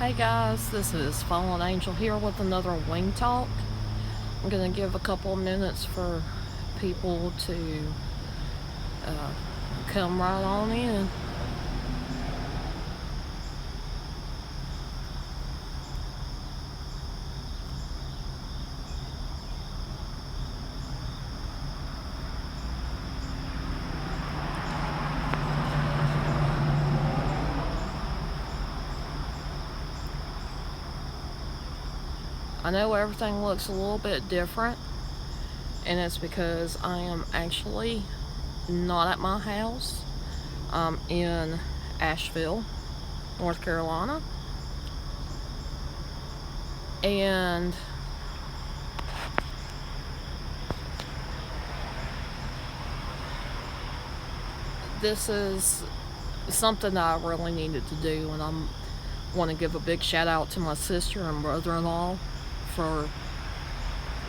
Hey guys, this is Fallen Angel here with another Wing Talk. I'm going to give a couple of minutes for people to come right on in. I know everything looks a little bit different, and it's because I am actually not at my house. I'm in Asheville, North Carolina, and this is something that I really needed to do, and I want to give a big shout out to my sister and brother-in-law for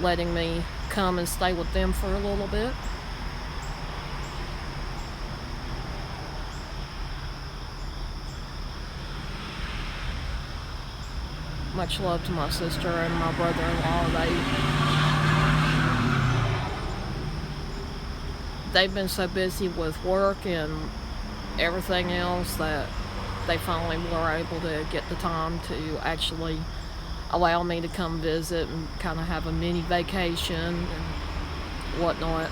letting me come and stay with them for a little bit. Much love to my sister and my brother-in-law. They've been so busy with work and everything else that they finally were able to get the time to actually allow me to come visit and kind of have a mini vacation and whatnot.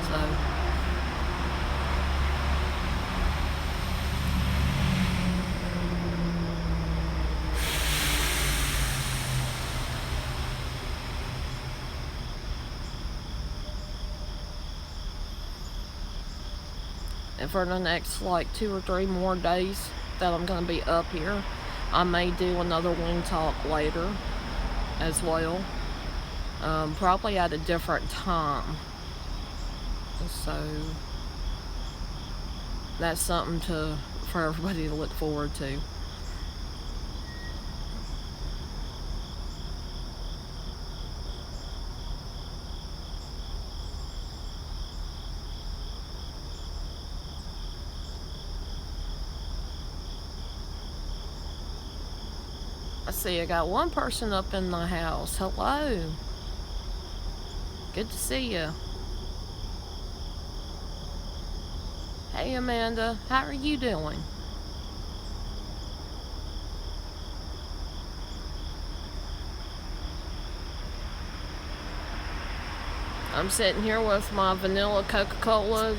So and for the next like 2 or 3 more days that I'm going to be up here, I may do another Wing Talk later as well, probably at a different time. So that's something for everybody to look forward to. I see I got one person up in the house. Hello. Good to see you. Hey Amanda, how are you doing? I'm sitting here with my vanilla Coca-Cola,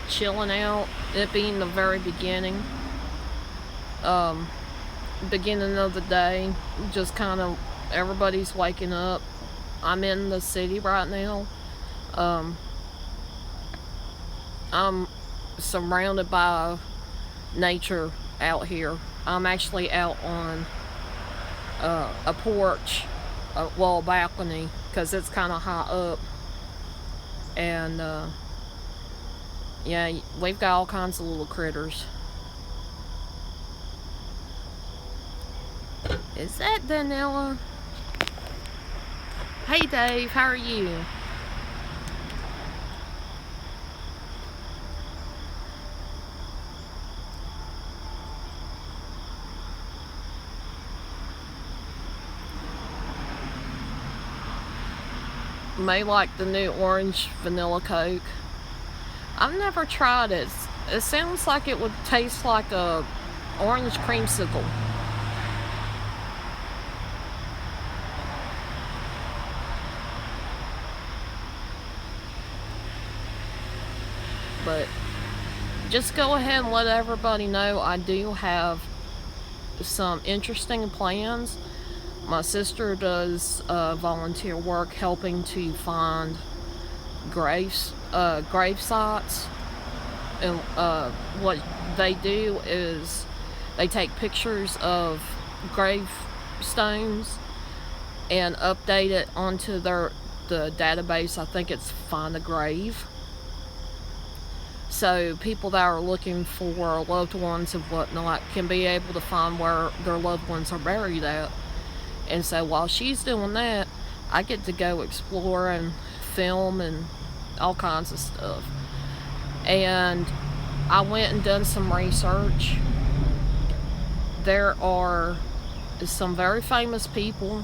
chilling out. It being the very beginning of the day, just kind of everybody's waking up. I'm in the city right now. I'm surrounded by nature out here. I'm actually out on a porch, a balcony, because it's kind of high up, and yeah, we've got all kinds of little critters. Is that Danella? Hey Dave, how are you? May like the new orange vanilla Coke. I've never tried it. It sounds like it would taste like a orange creamsicle. But just go ahead and let everybody know I do have some interesting plans. My sister does volunteer work helping to find grave sites, and what they do is they take pictures of gravestones and update it onto the database. I think it's Find a Grave. So people that are looking for loved ones and whatnot can be able to find where their loved ones are buried at. And so while she's doing that, I get to go explore and film and all kinds of stuff. And I went and done some research there are some very famous people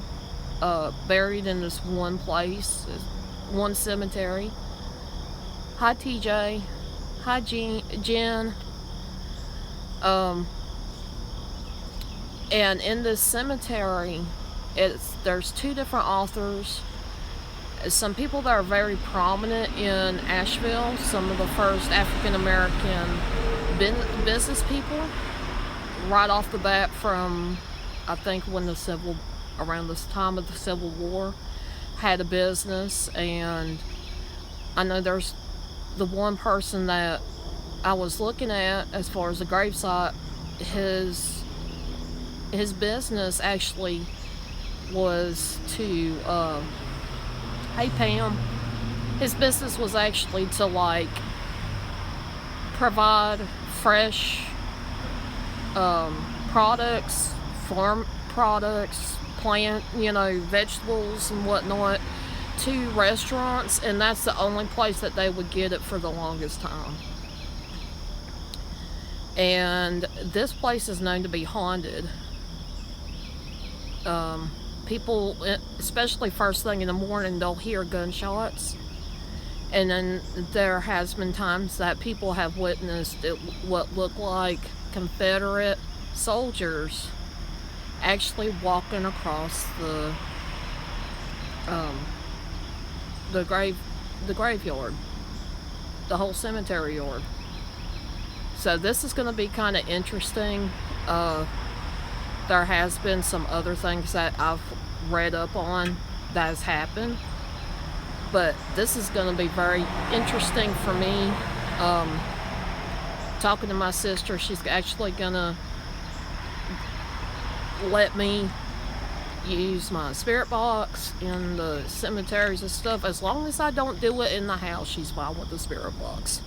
buried in this one place, one cemetery. Hi, TJ. Hi, Jen. And in this cemetery, there's two different authors. Some people that are very prominent in Asheville, some of the first African American business people, right off the bat from, I think, around this time of the Civil War, had a business. And I know there's the one person that I was looking at as far as the gravesite, his business actually was to, hey Pam, his business was actually to like provide fresh products, farm products, plant, vegetables and whatnot to restaurants, and that's the only place that they would get it for the longest time. And this place is known to be haunted. People, especially first thing in the morning, they'll hear gunshots. And then there has been times that people have witnessed what looked like Confederate soldiers actually walking across the graveyard, the whole cemetery yard. So this is going to be kind of interesting. There has been some other things that I've read up on that has happened, but this is going to be very interesting for me. Talking to my sister, she's actually going to let me use my spirit box in the cemeteries and stuff. As long as I don't do it in the house, she's fine with the spirit box.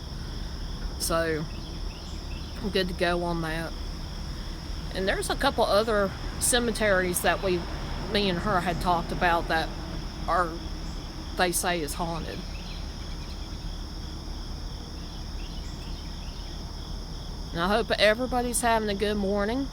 So I'm good to go on that. And there's a couple other cemeteries that me and her had talked about that they say is haunted. And I hope everybody's having a good morning.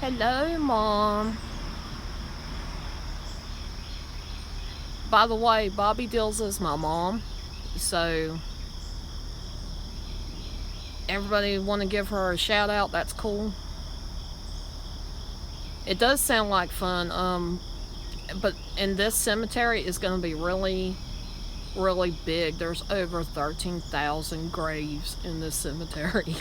Hello, Mom. By the way, Bobby Dills is my mom, so everybody want to give her a shout out, that's cool. It does sound like fun, but in this cemetery is going to be really, really big. There's over 13,000 graves in this cemetery.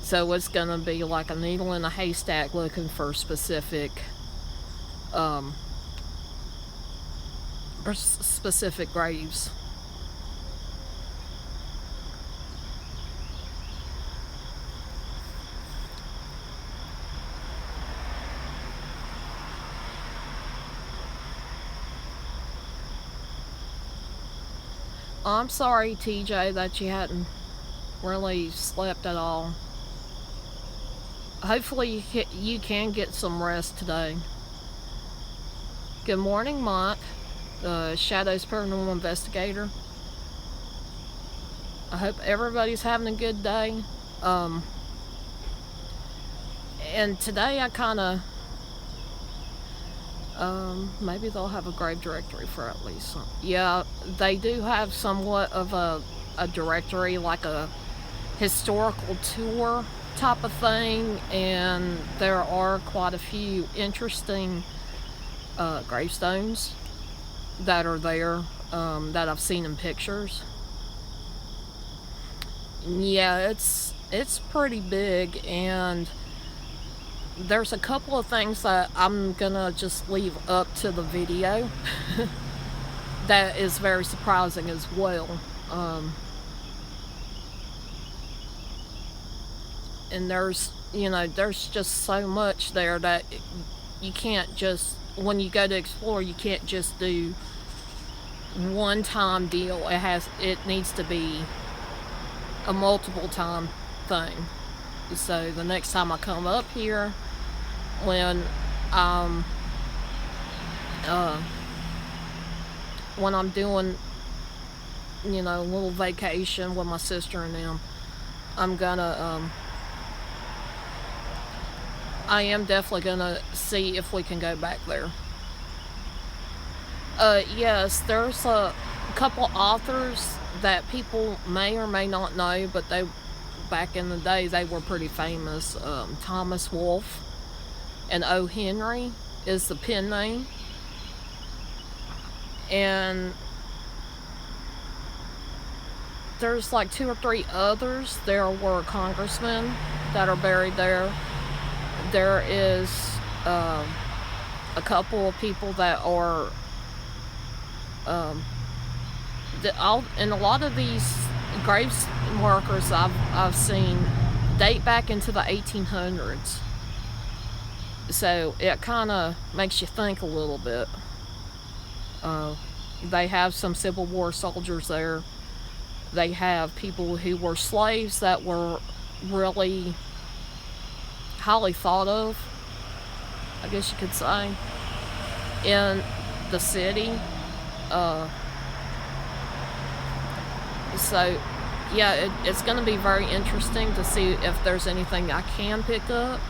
So it's going to be like a needle in a haystack looking for specific graves. I'm sorry, TJ, that you hadn't really slept at all. Hopefully you can get some rest today. Good morning, Mike, Shadows Paranormal Investigator. I hope everybody's having a good day. And today I kind of, maybe they'll have a grave directory for at least some. Yeah, they do have somewhat of a directory, like a historical tour type of thing, and there are quite a few interesting gravestones that are there, that I've seen in pictures. Yeah, it's pretty big, and there's a couple of things that I'm gonna just leave up to the video that is very surprising as well. And there's just so much there that you can't just, when you go to explore, you can't just do one time deal. It needs to be a multiple time thing. So the next time I come up here, when um uh when I'm doing, a little vacation with my sister and them, I'm gonna I am definitely gonna see if we can go back there. Yes, there's a couple authors that people may or may not know, but they, back in the day, they were pretty famous. Thomas Wolfe and O. Henry is the pen name. And there's like two or three others. There were congressmen that are buried there. There is a couple of people that are and a lot of these graves markers I've seen date back into the 1800s. So it kind of makes you think a little bit. They have some Civil War soldiers there. They have people who were slaves that were really highly thought of, I guess you could say, in the city. So yeah, it's going to be very interesting to see if there's anything I can pick up.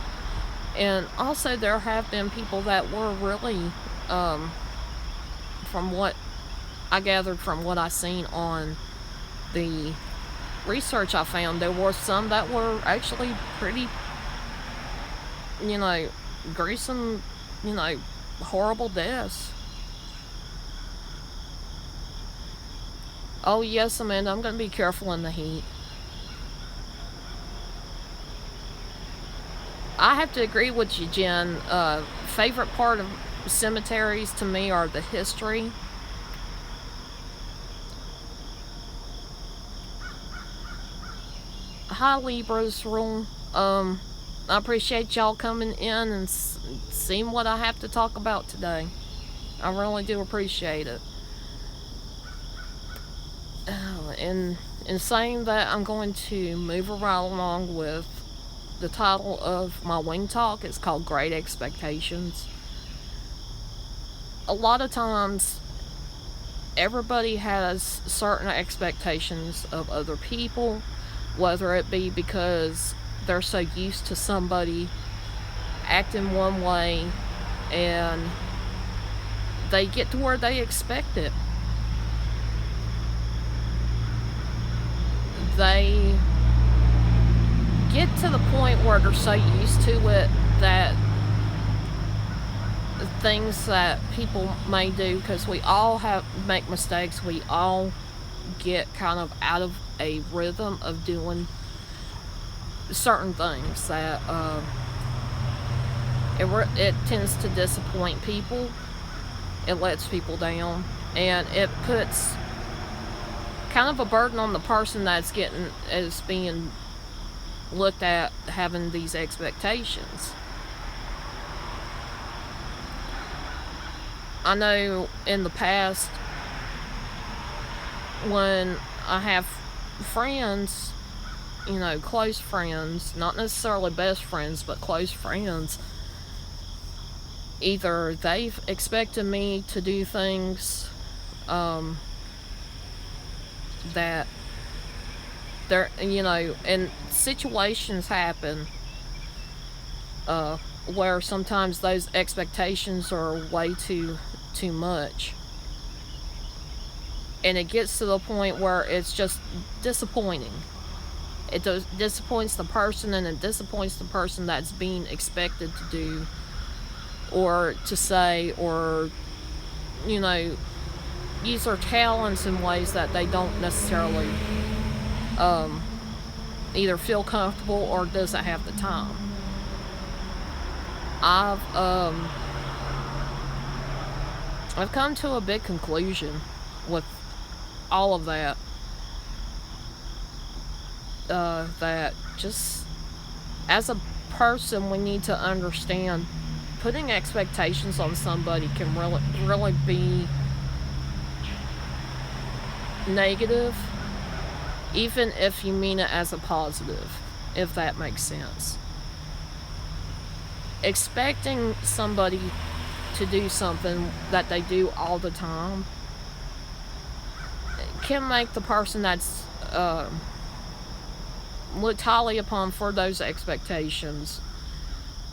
And also there have been people that were really, from what I gathered from what I seen on the research I found, there were some that were actually pretty, gruesome, horrible deaths. Oh yes, Amanda, I'm gonna be careful in the heat. I have to agree with you, Jen. Favorite part of cemeteries to me are the history. Hi, Libra's room. I appreciate y'all coming in and seeing what I have to talk about today. I really do appreciate it. In saying that, I'm going to move right along with the title of my wing talk. It's called Great Expectations. A lot of times, everybody has certain expectations of other people, whether it be because they're so used to somebody acting one way and they get to where they expect it. They get to the point where they're so used to it that things that people may do, because we all make mistakes, we all get kind of out of a rhythm of doing certain things that it tends to disappoint people. It lets people down, and it puts kind of a burden on the person that's being looked at having these expectations. I know in the past, when I have friends, close friends, not necessarily best friends, but close friends, either they've expected me to do things that they're, and situations happen where sometimes those expectations are way too much, and it gets to the point where it's just disappointing. It disappoints the person, and it disappoints the person that's being expected to do or to say, or use their talents in ways that they don't necessarily either feel comfortable or doesn't have the time. I've come to a big conclusion with all of that. That just as a person, we need to understand putting expectations on somebody can really be negative, even if you mean it as a positive. if that makes sense. Expecting somebody to do something that they do all the time can make the person that's looked highly upon for those expectations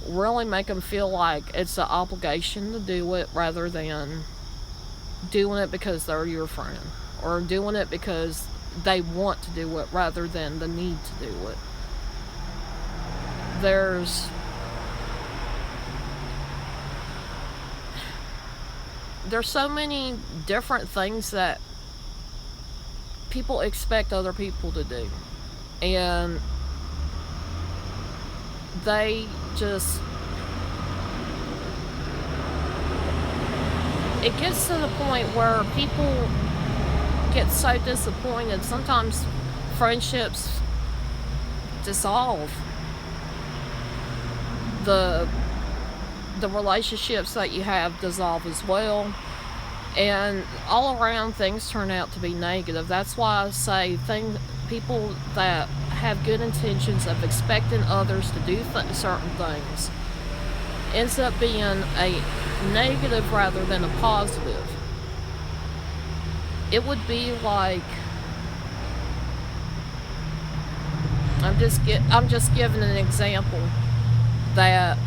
really make them feel like it's an obligation to do it, rather than doing it because they're your friend, or doing it because they want to do it rather than the need to do it. There's so many different things that people expect other people to do, and they just, it gets to the point where people get so disappointed. Sometimes friendships dissolve. The relationships that you have dissolve as well, and all around things turn out to be negative. That's why I say people that have good intentions of expecting others to do certain things ends up being a negative rather than a positive. It would be like, I'm just giving an example, that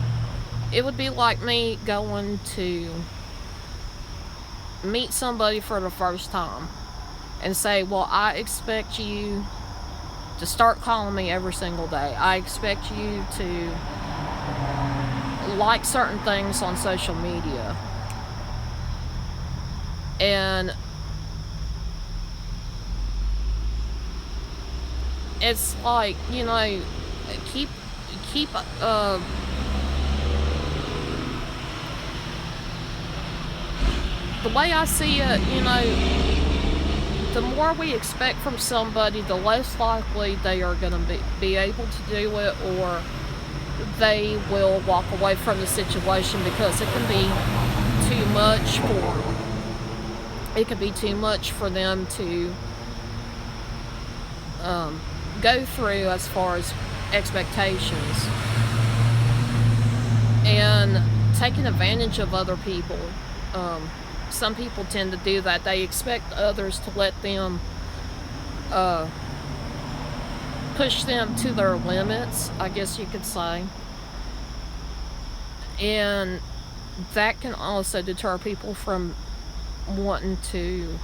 it would be like me going to meet somebody for the first time and say, well, I expect you to start calling me every single day. I expect you to like certain things on social media. And it's like, keep the way I see it, the more we expect from somebody, the less likely they are going to be able to do it, or they will walk away from the situation because it can be too much for them to go through as far as expectations, and taking advantage of other people. Some people tend to do that. They expect others to let them push them to their limits, I guess you could say. And that can also deter people from wanting to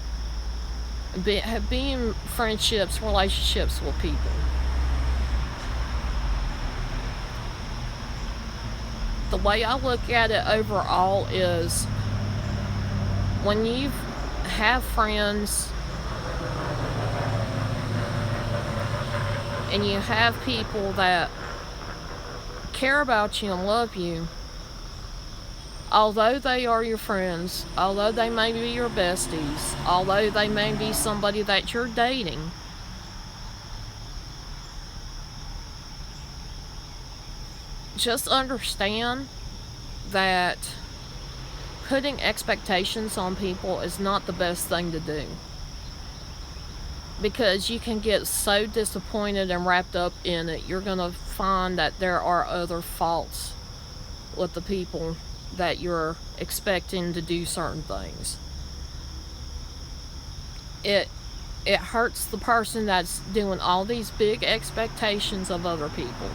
be in relationships with people. The way I look at it overall is, when you have friends and you have people that care about you and love you, although they are your friends, although they may be your besties, although they may be somebody that you're dating, just understand that putting expectations on people is not the best thing to do, because you can get so disappointed and wrapped up in it. You're going to find that there are other faults with the people that you're expecting to do certain things. It hurts the person that's doing all these big expectations of other people.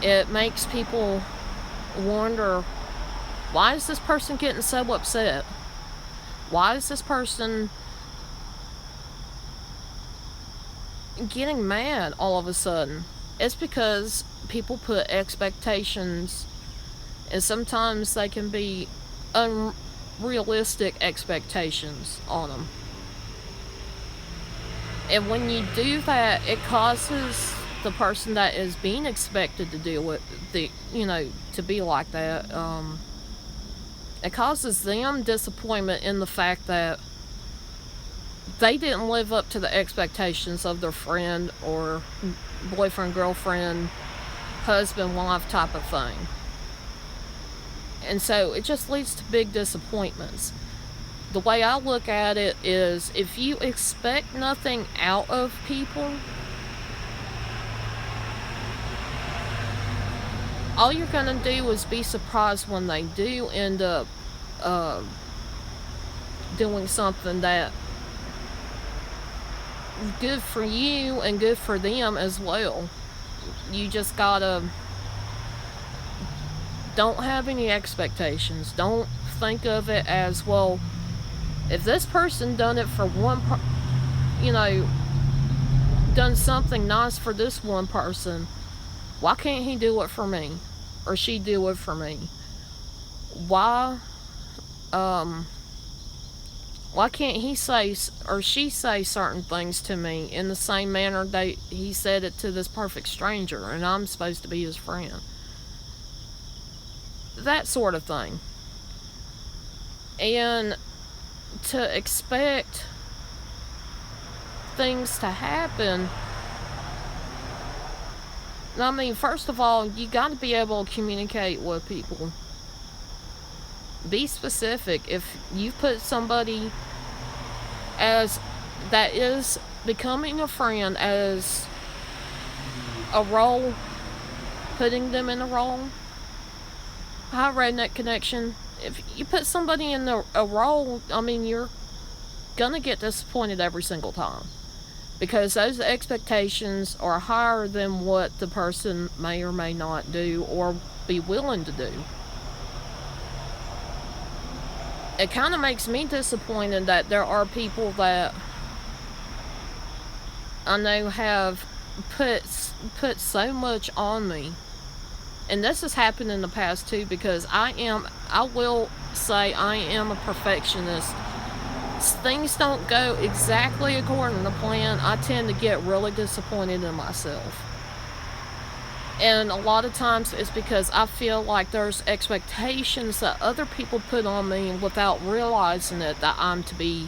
It makes people wonder, why is this person getting so upset? Why is this person getting mad all of a sudden? It's because people put expectations, and sometimes they can be unrealistic expectations on them. And when you do that, it causes the person that is being expected to deal with to be like that, it causes them disappointment in the fact that they didn't live up to the expectations of their friend or boyfriend, girlfriend, husband, wife type of thing. And so it just leads to big disappointments. The way I look at it is, if you expect nothing out of people, all you're gonna do is be surprised when they do end up uh, doing something that good for you and good for them as well. You just gotta don't have any expectations. Don't think of it as, well, if this person done it for done something nice for this one person, why can't he do it for me, or she do it for me? Why why can't he say or she say certain things to me in the same manner that he said it to this perfect stranger, and I'm supposed to be his friend? That sort of thing. And to expect things to happen, I mean, first of all, you got to be able to communicate with people. Be specific. If you put somebody as that is becoming a friend as a role, putting them in a role. Hi, Redneck Connection. If you put somebody in a role, I mean, you're gonna get disappointed every single time, because those expectations are higher than what the person may or may not do or be willing to do. It kind of makes me disappointed that there are people that I know have put so much on me. And this has happened in the past too, because I will say I am a perfectionist. Things don't go exactly according to plan. I tend to get really disappointed in myself. And a lot of times it's because I feel like there's expectations that other people put on me without realizing it, that I'm to be.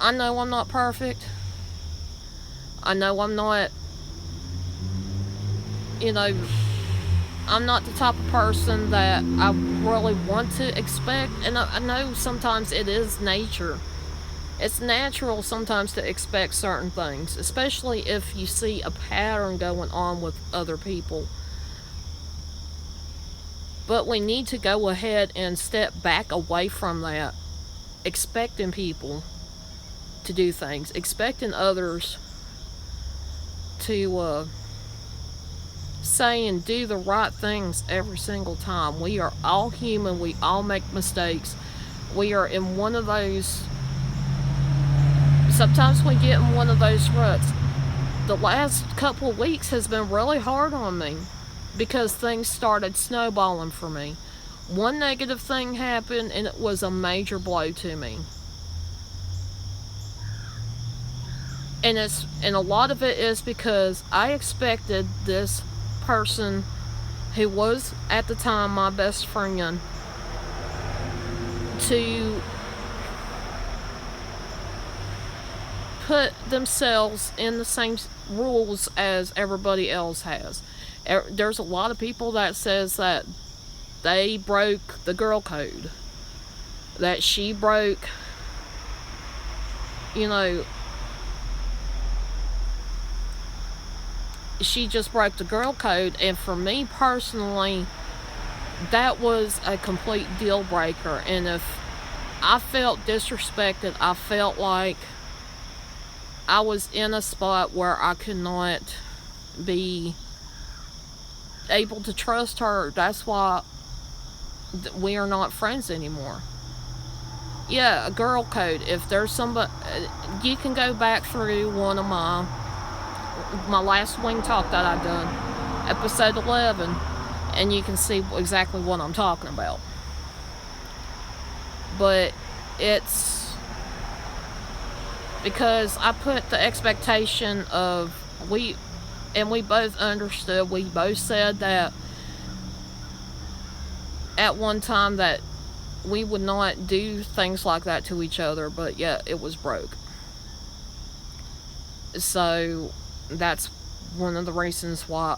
I know I'm not perfect. I know I'm not, I'm not the type of person that I really want to expect. And I know sometimes it is nature. It's natural sometimes to expect certain things, especially if you see a pattern going on with other people. But we need to go ahead and step back away from that, expecting people to do things, expecting others to say and do the right things every single time. We are all human. We all make mistakes. We are in one of those. Sometimes we get in one of those ruts. The last couple of weeks has been really hard on me because things started snowballing for me. One negative thing happened and it was a major blow to me. And a lot of it is because I expected this person who was at the time my best friend to put themselves in the same rules as everybody else has. There's a lot of people that says that they broke the girl code, that she broke, she just broke the girl code. And for me personally, that was a complete deal breaker. And if I felt disrespected, I felt like I was in a spot where I could not be able to trust her. That's why we are not friends anymore. Yeah, a girl code. If there's somebody, you can go back through one of my last Wing Talk that I done, episode 11, and you can see exactly what I'm talking about. But it's because I put the expectation of we both understood, we both said that at one time that we would not do things like that to each other, but yet it was broke. So that's one of the reasons why,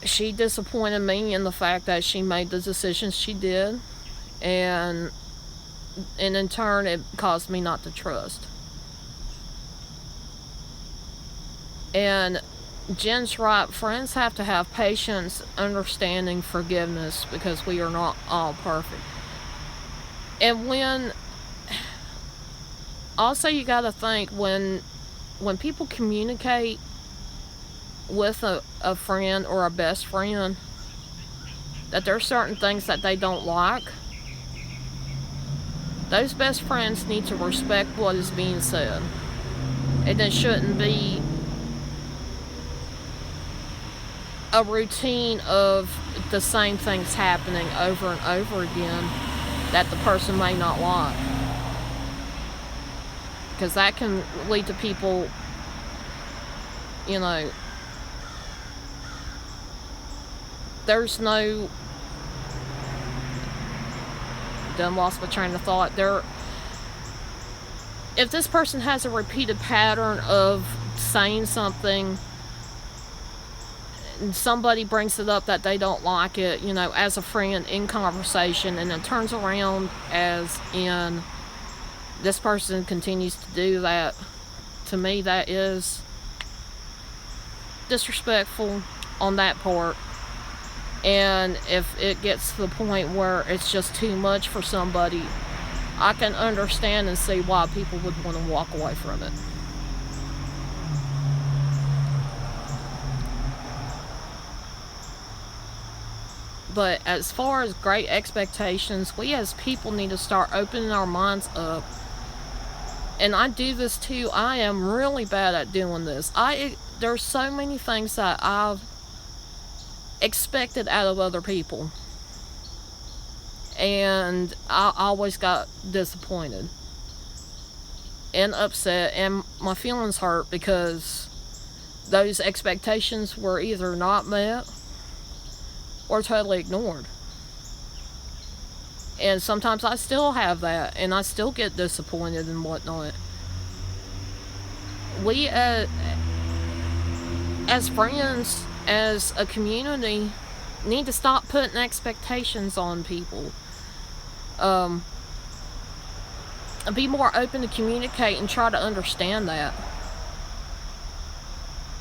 she disappointed me in the fact that she made the decisions she did, and in turn it caused me not to trust. And Jen's right, friends have to have patience, understanding, forgiveness, because we are not all perfect. And when, also you gotta think, when people communicate with a friend or a best friend, that there are certain things that they don't like, those best friends need to respect what is being said. And it shouldn't be a routine of the same things happening over and over again that the person may not like. Because that can lead to people, you know, there's no, done lost my train of thought. If this person has a repeated pattern of saying something, and somebody brings it up that they don't like it, you know, as a friend in conversation, and then turns around as in this person continues to do that, to me that is disrespectful on that part. And if it gets to the point where it's just too much for somebody, I can understand and see why people would want to walk away from it. But as far as great expectations, we as people need to start opening our minds up. And I do this too. I am really bad at doing this. There's so many things that I've expected out of other people, and I always got disappointed and upset, and my feelings hurt because those expectations were either not met or totally ignored. And sometimes I still have that, and I still get disappointed and whatnot. We as friends, as a community, need to stop putting expectations on people. Be more open to communicate and try to understand that.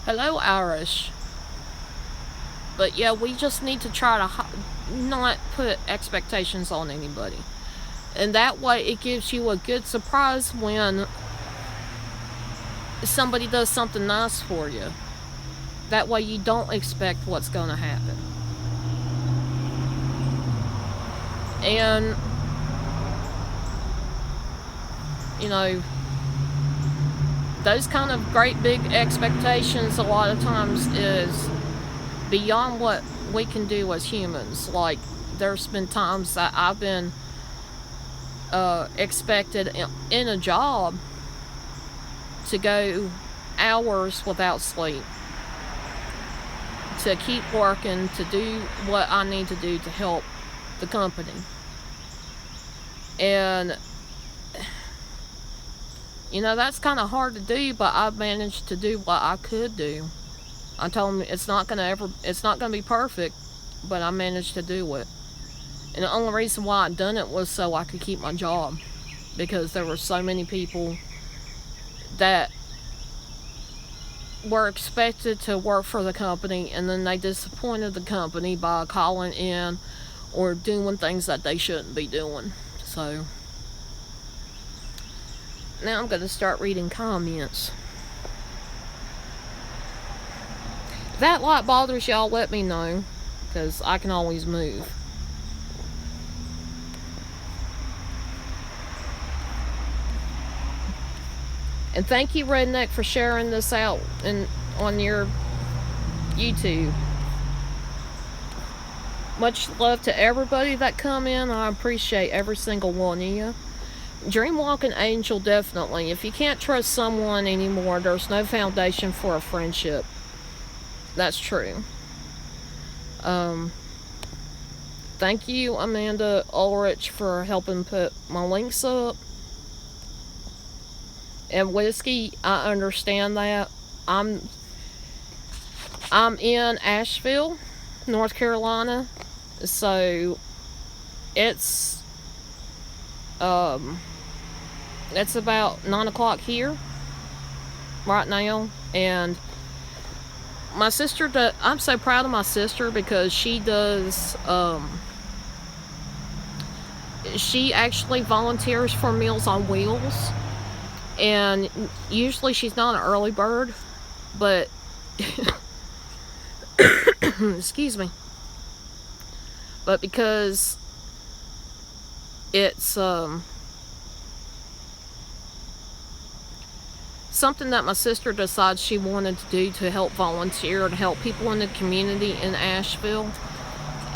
Hello, Irish. But yeah, we just need to try to not put expectations on anybody. And that way it gives you a good surprise when somebody does something nice for you. That way you don't expect what's going to happen. And, you know, those kind of great big expectations a lot of times is beyond what we can do as humans. Like, there's been times that I've been expected in a job to go hours without sleep, to keep working, to do what I need to do to help the company. And, you know, that's kind of hard to do, but I've managed to do what I could do. I told him it's not gonna be perfect, but I managed to do it. And the only reason why I done it was so I could keep my job, because there were so many people that were expected to work for the company, and then they disappointed the company by calling in or doing things that they shouldn't be doing. So now I'm going to start reading comments. If that lot bothers y'all, let me know, because I can always move. And thank you, Redneck, for sharing this out on your YouTube. Much love to everybody that come in. I appreciate every single one of you. Dreamwalking Angel, definitely. If you can't trust someone anymore, there's no foundation for a friendship. That's true. Thank you, Amanda Ulrich, for helping put my links up. And Whiskey, I understand that. I'm in Asheville, North Carolina, so it's about 9 o'clock here right now, and my sister does. I'm so proud of my sister because she does. She actually volunteers for Meals on Wheels, and usually she's not an early bird, but excuse me. But because it's something that my sister decides she wanted to do to help volunteer and help people in the community in Asheville.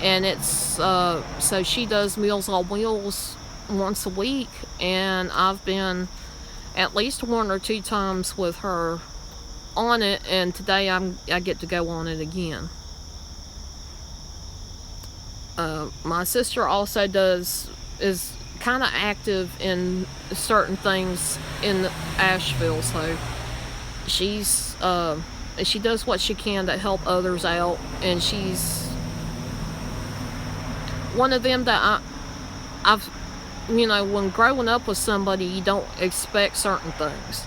And it's so she does Meals on Wheels once a week, and I've been at least 1 or 2 times with her on it, and today I get to go on it again. My sister also is kind of active in certain things in Asheville, so she does what she can to help others out, and she's one of them that I've when growing up with somebody, you don't expect certain things,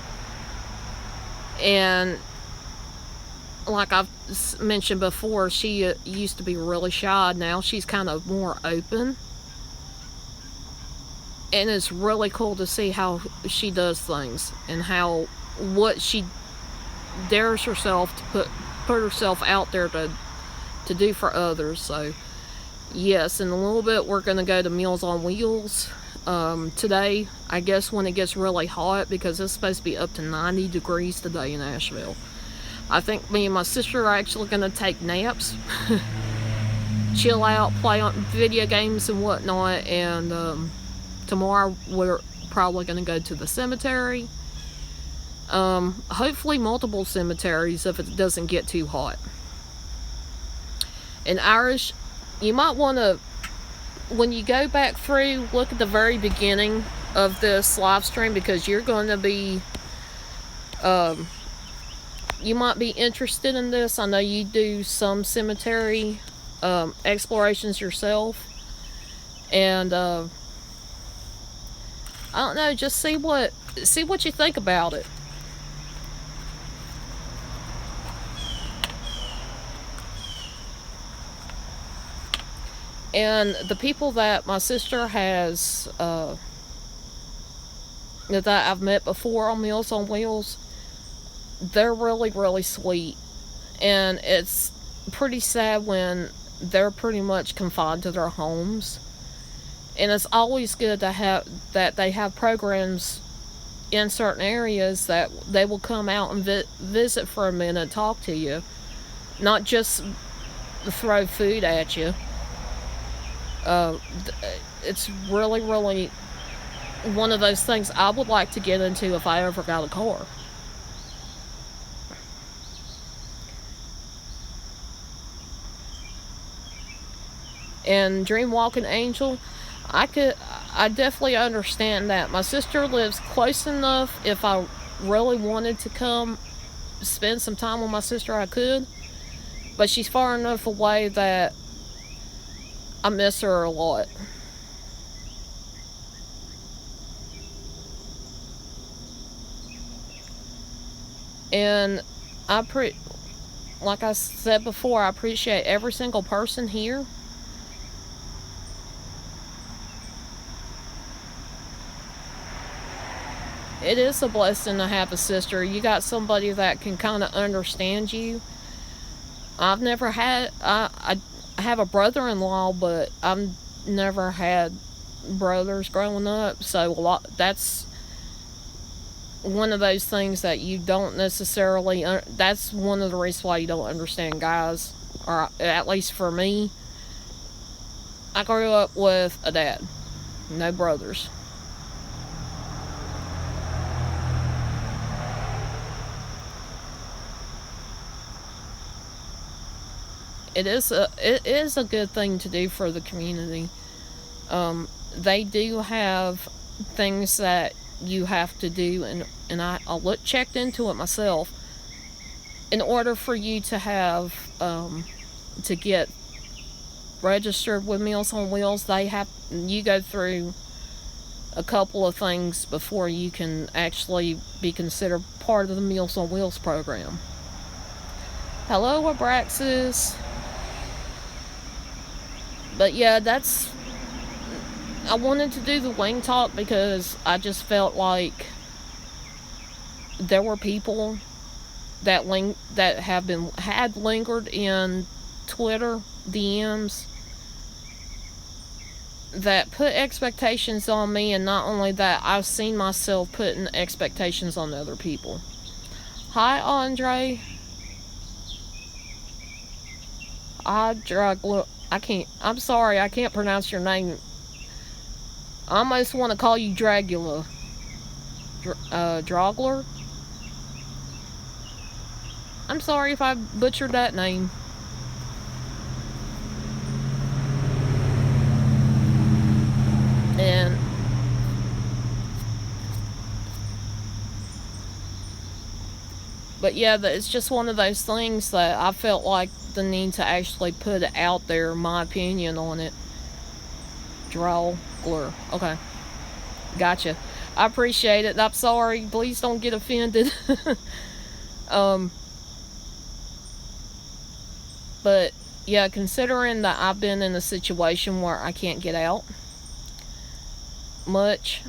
and like I've mentioned before, she used to be really shy. Now she's kind of more open, and it's really cool to see how she does things and what she dares herself to put herself out there to do for others. So yes, in a little bit we're going to go to Meals on Wheels today, I guess, when it gets really hot, because it's supposed to be up to 90 degrees today in Asheville. I think me and my sister are actually going to take naps, chill out, play on video games and whatnot, and tomorrow we're probably going to go to the cemetery. Hopefully multiple cemeteries if it doesn't get too hot. In Irish, you might want to, when you go back through, look at the very beginning of this live stream, because you're going to be you might be interested in this. I know you do some cemetery explorations yourself, and I don't know, just see what you think about it. And the people that my sister has that I've met before on Meals on Wheels, they're really, really sweet. And it's pretty sad when they're pretty much confined to their homes. And it's always good to have that they have programs in certain areas that they will come out and visit for a minute, talk to you, not just throw food at you. It's really, really one of those things I would like to get into if I ever got a car. And Dream Walking Angel, I definitely understand that. My sister lives close enough. If I really wanted to come spend some time with my sister, I could. But she's far enough away that I miss her a lot. And like I said before, I appreciate every single person here. It is a blessing to have a sister. You got somebody that can kind of understand you. I've never had, I have a brother-in-law, but I've never had brothers growing up, so that's one of those things that you don't necessarily, that's one of the reasons why you don't understand guys, or at least for me. I grew up with a dad, no brothers. It is a good thing to do for the community. They do have things that you have to do, and I checked into it myself. In order for you to have to get registered with Meals on Wheels, you go through a couple of things before you can actually be considered part of the Meals on Wheels program. Hello, Abraxas. But yeah, I wanted to do the wing talk because I just felt like there were people that had lingered in Twitter DMs that put expectations on me, and not only that, I've seen myself putting expectations on other people. Hi, Andre. I'm sorry, I can't pronounce your name. I almost want to call you Dragula. Drogler? I'm sorry if I butchered that name. And but yeah, it's just one of those things that I felt like the need to actually put it out there, my opinion on it. Drogler. Okay. Gotcha. I appreciate it. I'm sorry. Please don't get offended. um, but yeah, considering that I've been in a situation where I can't get out much,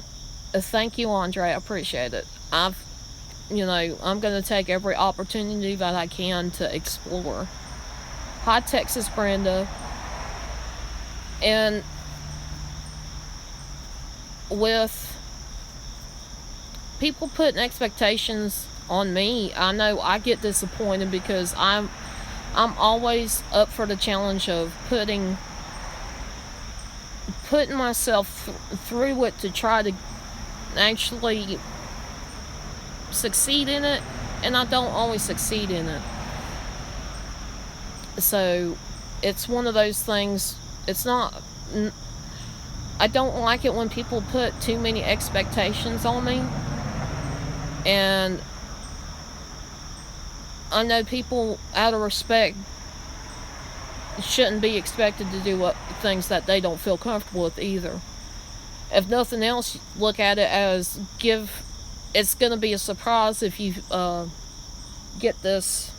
thank you, Andre. I appreciate it. I'm going to take every opportunity that I can to explore. Hi, Texas Brenda. And with people putting expectations on me, I know I get disappointed because I'm always up for the challenge of putting myself through it to try to actually succeed in it, and I don't always succeed in it. So it's one of those things. I don't like it when people put too many expectations on me, and I know people, out of respect, shouldn't be expected to do things that they don't feel comfortable with either. If nothing else, look at it as it's going to be a surprise if you get this,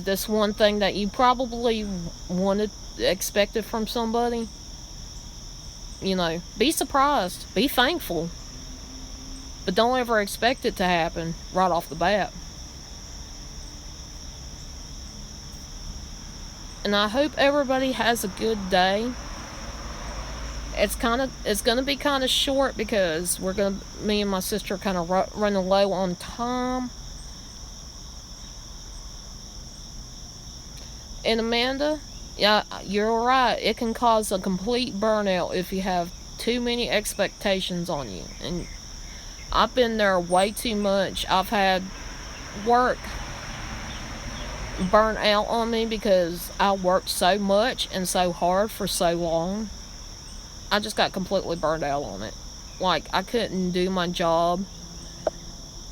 this one thing that you probably expected from somebody. Be surprised, be thankful, but don't ever expect it to happen right off the bat. And I hope everybody has a good day. It's gonna be kind of short because me and my sister are kind of running low on time. And Amanda, yeah, you're right. It can cause a complete burnout if you have too many expectations on you. And I've been there way too much. I've had work burn out on me because I worked so much and so hard for so long. I just got completely burned out on it. Like, I couldn't do my job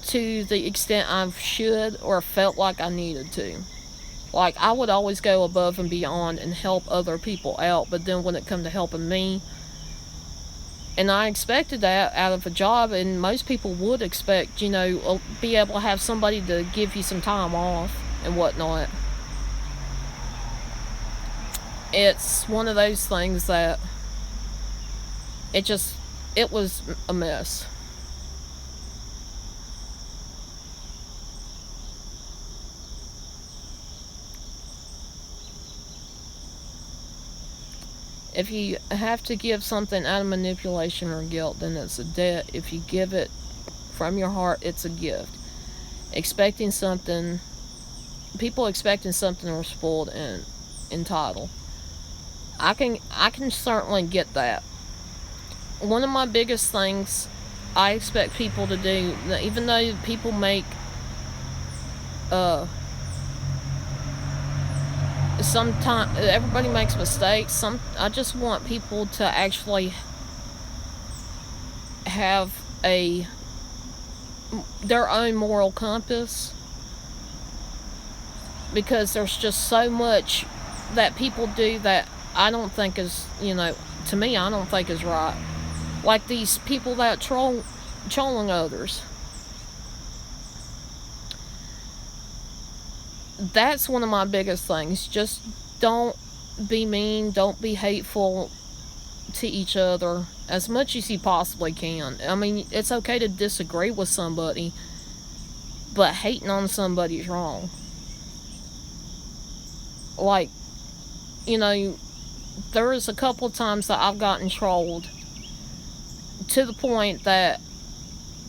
to the extent I should or felt like I needed to. Like, I would always go above and beyond and help other people out, but then when it come to helping me, and I expected that out of a job, and most people would expect, be able to have somebody to give you some time off and whatnot. It's one of those things that it was a mess. If you have to give something out of manipulation or guilt, then it's a debt. If you give it from your heart, it's a gift. People expecting something are spoiled and entitled. I can certainly get that. One of my biggest things I expect people to do, even though people make sometimes everybody makes mistakes. I just want people to actually have their own moral compass, because there's just so much that people do that I don't think is, to me, I don't think is right. Like these people that trolling others. that's one of my biggest things. Just don't be mean, don't be hateful to each other as much as you possibly can. I mean, it's okay to disagree with somebody, but hating on somebody is wrong. Like, you know, there was a couple of times that I've gotten trolled to the point that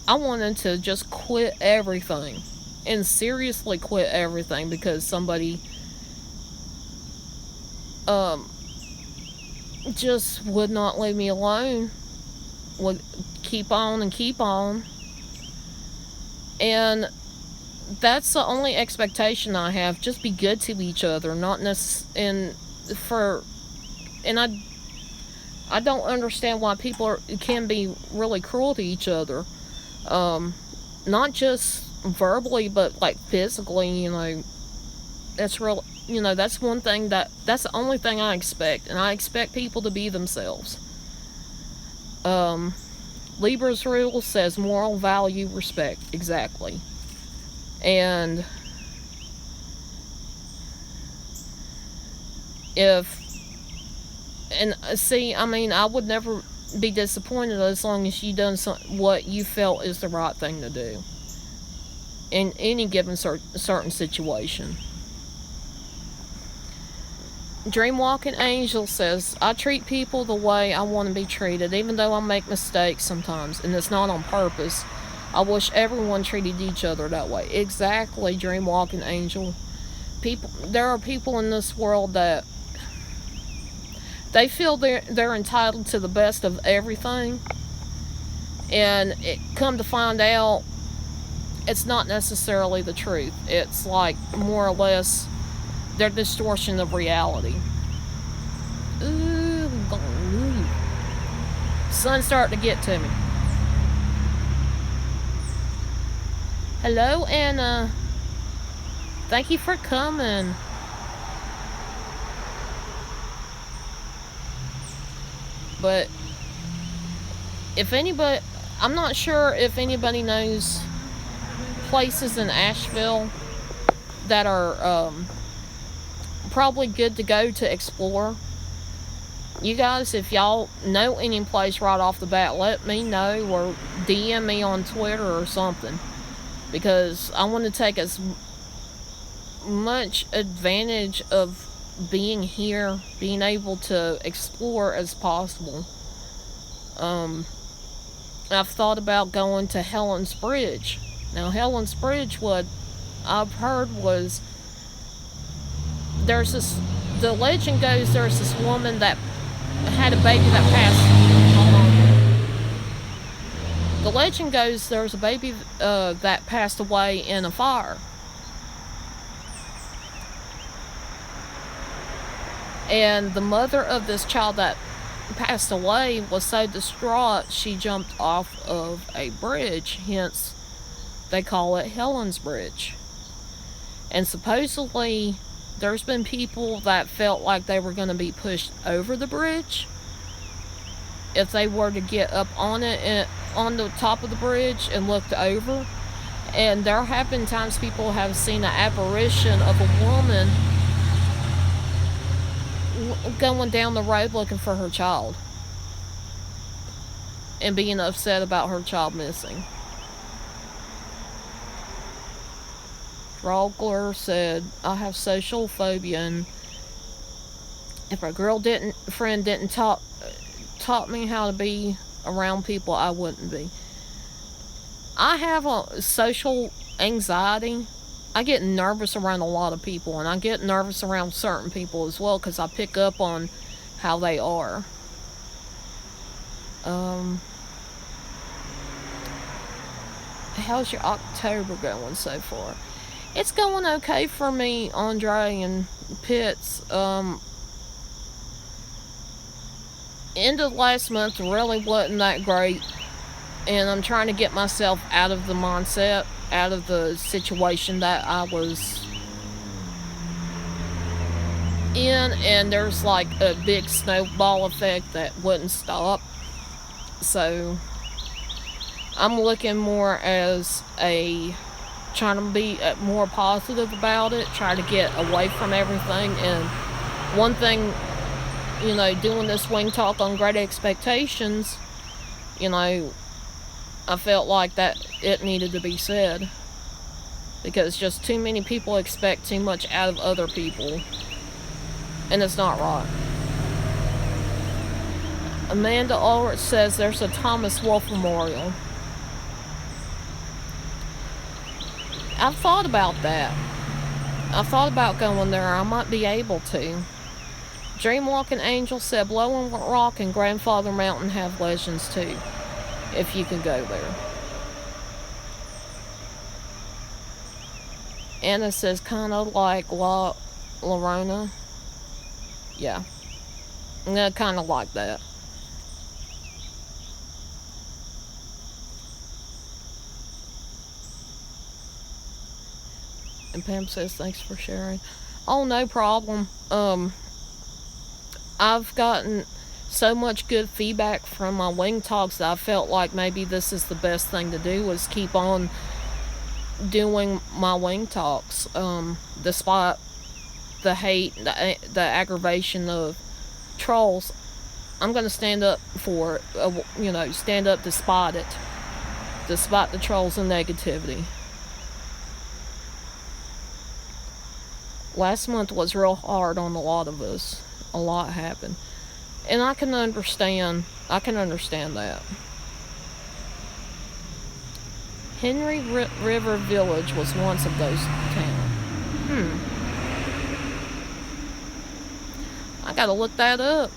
I wanted to just quit everything and seriously quit everything because somebody just would not leave me alone, would keep on and keep on. And that's the only expectation I have. Just be good to each other, not necessarily. And I don't understand why people can be really cruel to each other, not just verbally, but like physically. That's real. That's one thing that's the only thing I expect, and I expect people to be themselves. Libra's rule says moral value, respect. Exactly. And I would never be disappointed as long as you done what you felt is the right thing to do in any given certain situation. Dreamwalking Angel says, I treat people the way I want to be treated, even though I make mistakes sometimes, and it's not on purpose. I wish everyone treated each other that way. Exactly, Dreamwalking Angel. There are people in this world that they feel they're entitled to the best of everything, and come to find out, it's not necessarily the truth. It's like more or less their distortion of reality. Ooh, sun's starting to get to me. Hello, Anna. Thank you for coming. But if anybody, I'm not sure if anybody knows places in Asheville that are probably good to go to explore. You guys, if y'all know any place right off the bat, let me know or DM me on Twitter or something, because I want to take as much advantage of being here, being able to explore as possible. I've thought about going to Helen's Bridge. Now, Helen's Bridge, what I've heard was the legend goes there's this woman that had a baby that passed. The legend goes there's a baby that passed away in a fire. And the mother of this child that passed away was so distraught she jumped off of a bridge, hence they call it Helen's Bridge. And supposedly there's been people that felt like they were going to be pushed over the bridge if they were to get up on it and on the top of the bridge and looked over. And there have been times people have seen an apparition of a woman going down the road looking for her child and being upset about her child missing. Rogler said, I have social phobia, and if a friend didn't taught me how to be around people, I wouldn't be. I have a social anxiety. I get nervous around a lot of people, and I get nervous around certain people as well because I pick up on how they are. How's your October going so far? It's going okay for me, Andre and Pitts. End of last month really wasn't that great, and I'm trying to get myself out of the mindset, out of the situation that I was in, and there's like a big snowball effect that wouldn't stop. So I'm looking more as a trying to be more positive about it, try to get away from everything. And one thing, doing this Wing Talk on Great Expectations, I felt like that it needed to be said, because just too many people expect too much out of other people, and it's not right. Amanda Ulrich says there's a Thomas Wolfe Memorial. I've thought about that. I've thought about going there. I might be able to. Dreamwalking Angel said Blowing Rock and Grandfather Mountain have legends too, if you can go there. Anna says kind of like La Llorona. Yeah, kind of like that. And Pam says thanks for sharing. Oh, no problem. I've gotten so much good feedback from my Wing Talks that I felt like maybe this is the best thing to do, is keep on doing my Wing Talks, despite the hate, the aggravation of trolls. I'm gonna stand up for it, stand up despite it, despite the trolls and negativity. Last month was real hard on a lot of us. A lot happened, and I can understand that. Henry River Village was once a ghost town. I gotta look that up.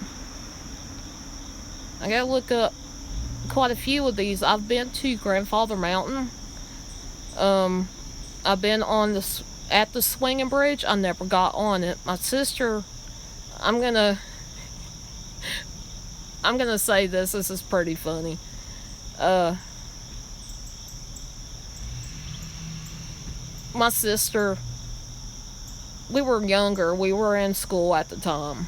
I gotta look up quite a few of these. I've been to Grandfather Mountain. I've been at the swinging bridge. I never got on it. My sister, I'm gonna say this. This is pretty funny. My sister, we were younger. We were in school at the time.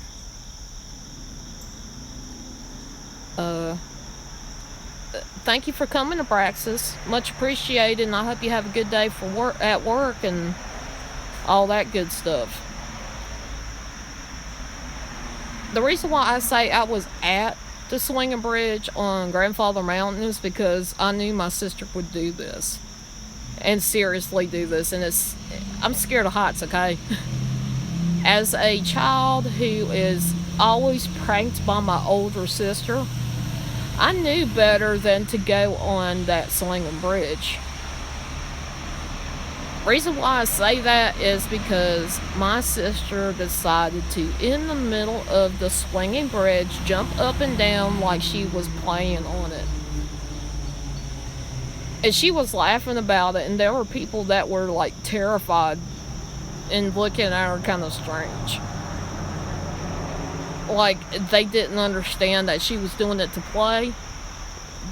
Thank you for coming to Praxis. Much appreciated, and I hope you have a good day at work and all that good stuff. The reason why I say I was at the swinging bridge on Grandfather Mountain is because I knew my sister would do this, and seriously do this, and I'm scared of heights, okay? As a child who is always pranked by my older sister, I knew better than to go on that swinging bridge. Reason why I say that is because my sister decided to, in the middle of the swinging bridge, jump up and down like she was playing on it. And she was laughing about it, and there were people that were like terrified and looking at her kind of strange. Like they didn't understand that she was doing it to play,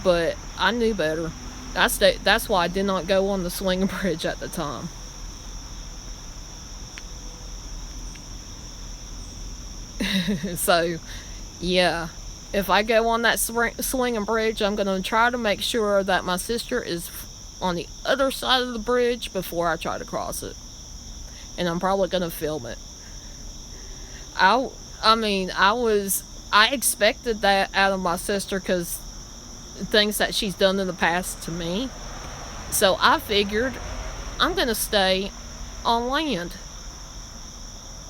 but I knew better. That's why I did not go on the swinging bridge at the time. So, yeah. If I go on that swinging bridge, I'm going to try to make sure that my sister is on the other side of the bridge before I try to cross it. And I'm probably going to film it. I expected that out of my sister because things that she's done in the past to me. So I figured I'm going to stay on land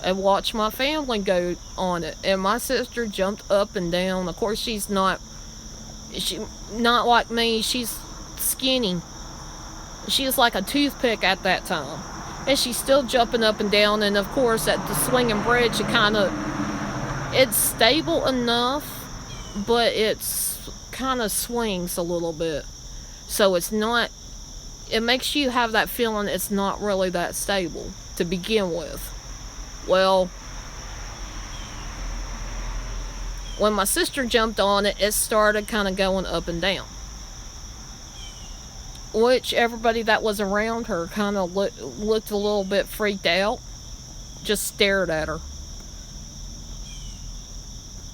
and watch my family go on it. And my sister jumped up and down. Of course, she's not like me. She's skinny. She was like a toothpick at that time. And she's still jumping up and down. And of course, at the swinging bridge, it's stable enough, but it's kind of swings a little bit. So it makes you have that feeling it's not really that stable to begin with. Well, when my sister jumped on it, it started kind of going up and down. Which everybody that was around her kind of looked a little bit freaked out. Just stared at her.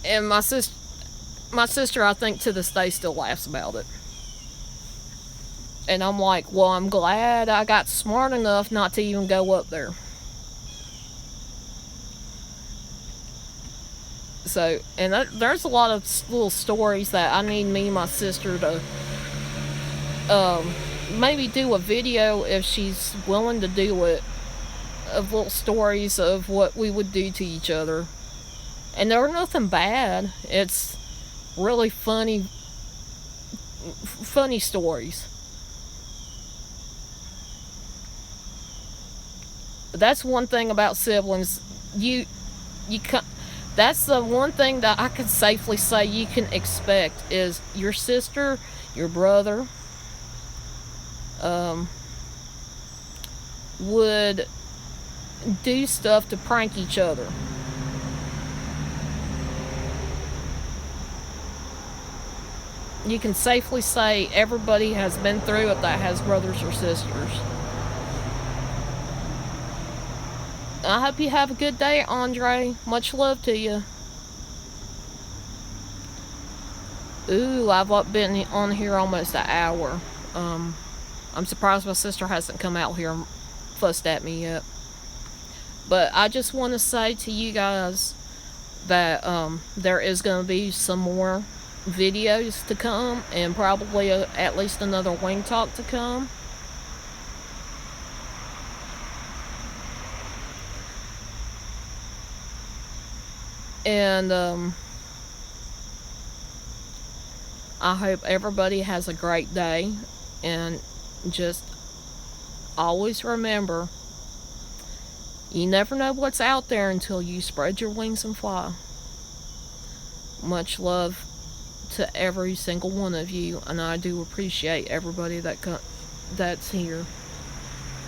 And my sister, I think, to this day still laughs about it. And I'm like, well, I'm glad I got smart enough not to even go up there. So, and there's a lot of little stories that I need me and my sister to maybe do a video if she's willing to do it, of little stories of what we would do to each other. And they're nothing bad. It's really funny stories. That's one thing about siblings. You that's the one thing that I can safely say you can expect is your sister, your brother, would do stuff to prank each other. You can safely say everybody has been through it that has brothers or sisters. I hope you have a good day, Andre. Much love to you. Ooh, I've been on here almost an hour. I'm surprised my sister hasn't come out here and fussed at me yet. But I just want to say to you guys that there is going to be some more videos to come, and probably at least another wing talk to come. And I hope everybody has a great day, and just always remember, you never know what's out there until you spread your wings and fly. Much love to every single one of you, and I do appreciate everybody that's here.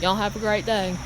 Y'all have a great day.